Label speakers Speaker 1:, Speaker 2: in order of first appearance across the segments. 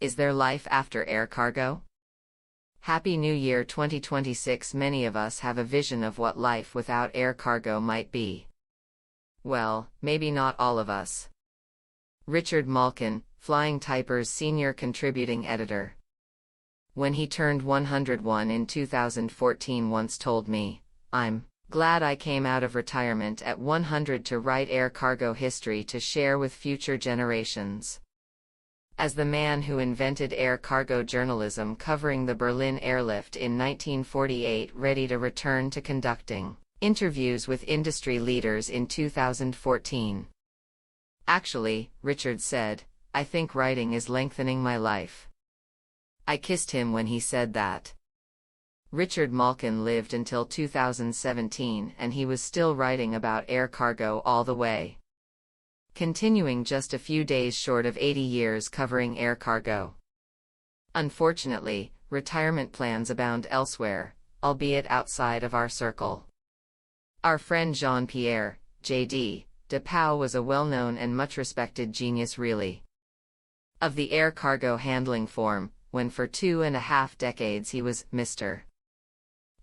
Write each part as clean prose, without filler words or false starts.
Speaker 1: Is there life after air cargo? Happy New Year 2026. Many of us have a vision of what life without air cargo might be. Well, maybe not all of us. Richard Malkin, FlyingTypers Senior Contributing Editor. When he turned 101 in 2014, once told me, "I'm glad I came out of retirement at 100 to write air cargo history to share with future generations." As the man who invented air cargo journalism covering the Berlin Airlift in 1948 ready to return to conducting interviews with industry leaders in 2014. Actually, Richard said, "I think writing is lengthening my life." I kissed him when he said that. Richard Malkin lived until 2017 and he was still writing about air cargo all the way. Continuing just a few days short of 80 years covering air cargo. Unfortunately, retirement plans abound elsewhere, albeit outside of our circle. Our friend Jean Pierre, J.D., DePauw was a well-known and much-respected genius really. Of the air cargo handling form, when for 2.5 decades he was Mr.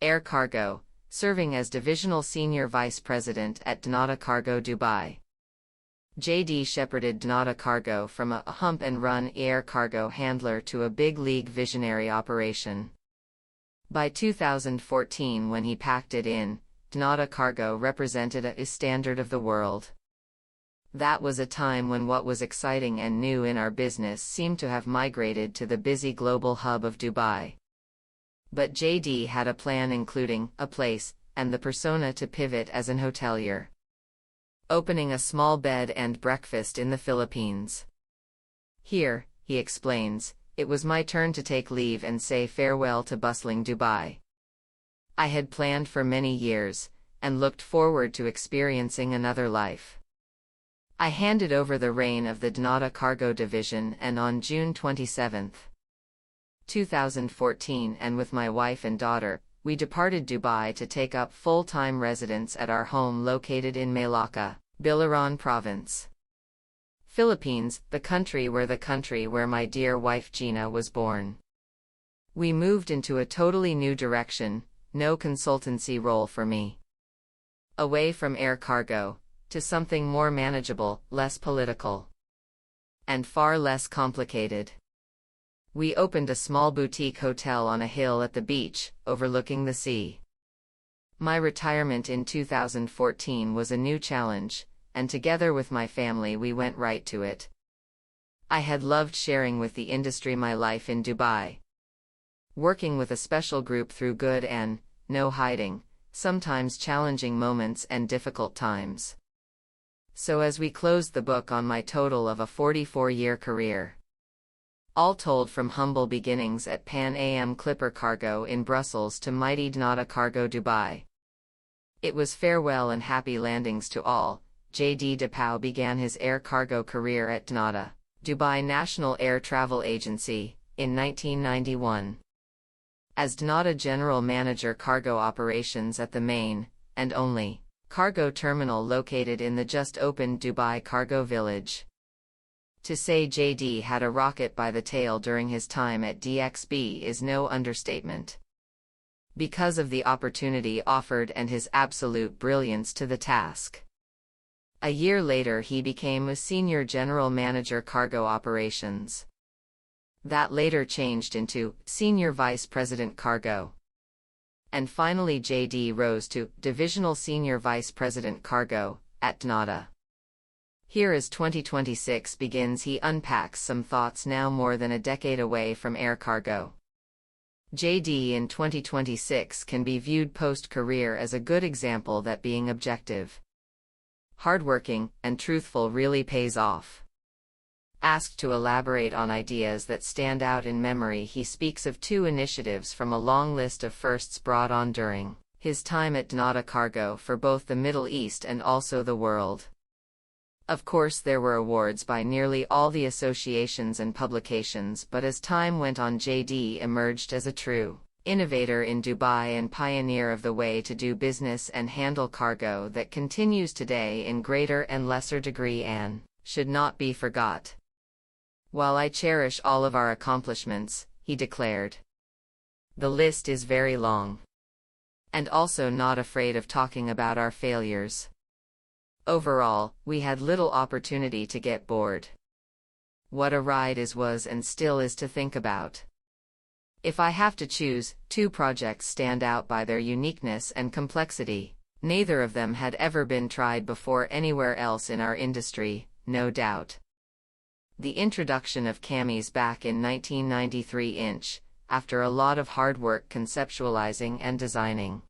Speaker 1: Air Cargo, serving as Divisional Senior Vice President at dnata Cargo Dubai. J.D. shepherded dnata Cargo from a hump-and-run air cargo handler to a big-league visionary operation. By 2014, when he packed it in, dnata Cargo represented a standard of the world. That was a time when what was exciting and new in our business seemed to have migrated to the busy global hub of Dubai. But J.D. had a plan including a place and the persona to pivot as an hotelier. Opening a small bed and breakfast in the Philippines. Here, he explains, it was my turn to take leave and say farewell to bustling Dubai. I had planned for many years, and looked forward to experiencing another life. I handed over the reign of the dnata Cargo division and on June 27, 2014 and with my wife and daughter, we departed Dubai to take up full-time residence at our home located in Maylaka, Biliran Province. Philippines, the country where my dear wife Gina was born. We moved into a totally new direction, no consultancy role for me. Away from air cargo, to something more manageable, less political, and far less complicated. We opened a small boutique hotel on a hill at the beach, overlooking the sea. My retirement in 2014 was a new challenge, and together with my family we went right to it. I had loved sharing with the industry my life in Dubai. Working with a special group through good and, no hiding, sometimes challenging moments and difficult times. So as we closed the book on my total of a 44-year career. All told from humble beginnings at Pan Am Clipper Cargo in Brussels to mighty dnata Cargo Dubai. It was farewell and happy landings to all. J.D. DePauw began his air cargo career at dnata, Dubai National Air Travel Agency, in 1991. As dnata General Manager Cargo Operations at the main, and only, cargo terminal located in the just-opened Dubai Cargo Village. To say J.D. had a rocket by the tail during his time at DXB is no understatement. Because of the opportunity offered and his absolute brilliance to the task. A year later he became a Senior General Manager Cargo Operations. That later changed into Senior Vice President Cargo. And finally J.D. rose to Divisional Senior Vice President Cargo, at dnata. Here as 2026 begins he unpacks some thoughts now more than a decade away from air cargo. J.D. in 2026 can be viewed post-career as a good example that being objective, hardworking, and truthful really pays off. Asked to elaborate on ideas that stand out in memory, he speaks of 2 initiatives from a long list of firsts brought on during his time at dnata Cargo for both the Middle East and also the world. Of course there were awards by nearly all the associations and publications, but as time went on J.D. emerged as a true innovator in Dubai and pioneer of the way to do business and handle cargo that continues today in greater and lesser degree and should not be forgot. While I cherish all of our accomplishments, he declared, the list is very long. And also not afraid of talking about our failures. Overall, we had little opportunity to get bored. What a ride was and still is to think about. If I have to choose, 2 projects stand out by their uniqueness and complexity. Neither of them had ever been tried before anywhere else in our industry, no doubt. The introduction of CAMIS back in 1993 after a lot of hard work conceptualizing and designing,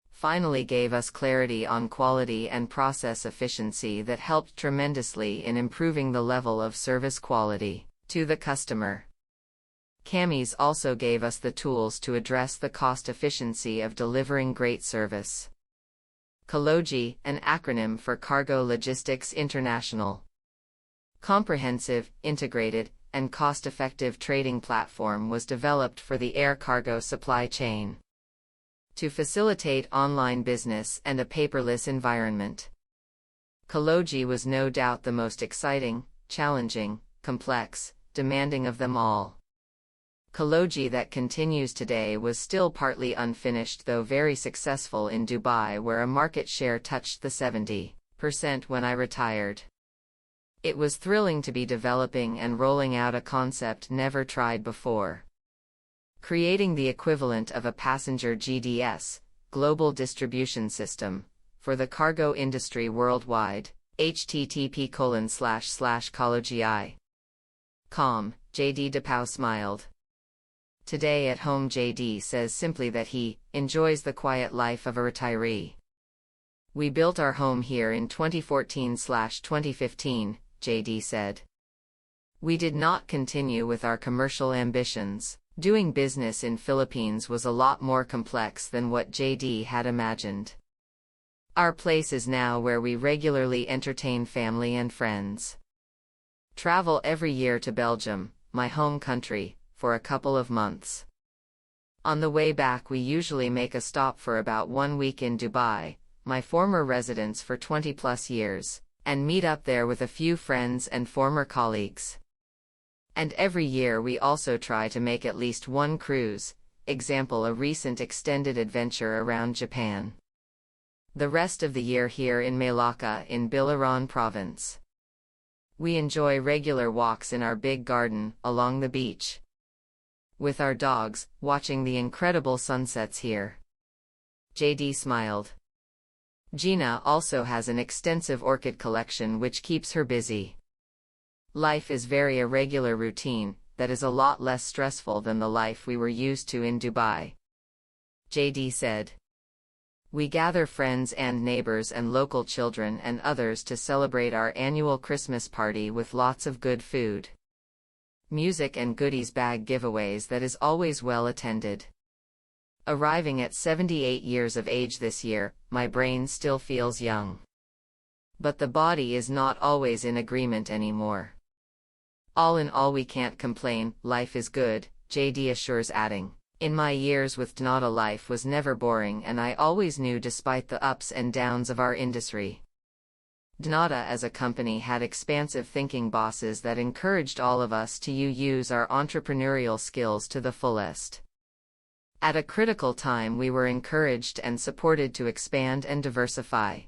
Speaker 1: finally gave us clarity on quality and process efficiency that helped tremendously in improving the level of service quality to the customer. CAMIS also gave us the tools to address the cost efficiency of delivering great service. CALOGI, an acronym for Cargo Logistics International. Comprehensive, integrated, and cost-effective trading platform was developed for the air cargo supply chain to facilitate online business and a paperless environment. CALOGI was no doubt the most exciting, challenging, complex, demanding of them all. CALOGI that continues today was still partly unfinished though very successful in Dubai, where a market share touched the 70% when I retired. It was thrilling to be developing and rolling out a concept never tried before. Creating the equivalent of a passenger GDS, Global Distribution System, for the cargo industry worldwide, http://CALOGI.com, JD DePauw smiled. Today at home, JD says simply that he enjoys the quiet life of a retiree. We built our home here in 2014/2015, JD said. We did not continue with our commercial ambitions. Doing business in Philippines was a lot more complex than what JD had imagined. Our place is now where we regularly entertain family and friends. Travel every year to Belgium, my home country, for a couple of months. On the way back we usually make a stop for about 1 week in Dubai, my former residence for 20+ years, and meet up there with a few friends and former colleagues. And every year we also try to make at least one cruise, example a recent extended adventure around Japan. The rest of the year here in Maylaka in Biliran Province. We enjoy regular walks in our big garden, along the beach. With our dogs, watching the incredible sunsets here. JD smiled. Gina also has an extensive orchid collection which keeps her busy. Life is very irregular routine, that is a lot less stressful than the life we were used to in Dubai. JD said. We gather friends and neighbors and local children and others to celebrate our annual Christmas party with lots of good food, music and goodies bag giveaways that is always well attended. Arriving at 78 years of age this year, my brain still feels young. But the body is not always in agreement anymore. All in all, we can't complain, life is good, JD assures, adding, in my years with dnata, life was never boring and I always knew despite the ups and downs of our industry. Dnata as a company had expansive thinking bosses that encouraged all of us to use our entrepreneurial skills to the fullest. At a critical time we were encouraged and supported to expand and diversify,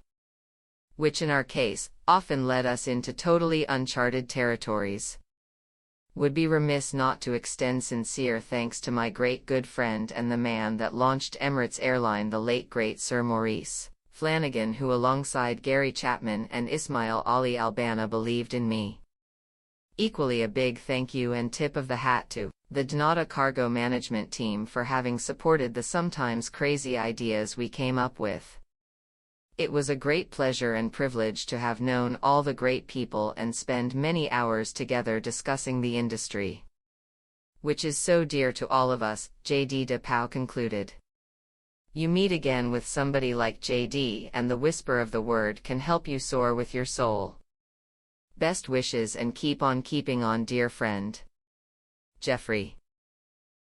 Speaker 1: which in our case, often led us into totally uncharted territories. Would be remiss not to extend sincere thanks to my great good friend and the man that launched Emirates Airline, the late great Sir Maurice Flanagan, who alongside Gary Chapman and Ismail Ali Albana believed in me. Equally a big thank you and tip of the hat to the dnata cargo management team for having supported the sometimes crazy ideas we came up with. It was a great pleasure and privilege to have known all the great people and spend many hours together discussing the industry, which is so dear to all of us, JD DePauw concluded. You meet again with somebody like JD and the whisper of the word can help you soar with your soul. Best wishes and keep on keeping on, dear friend. Jeffrey.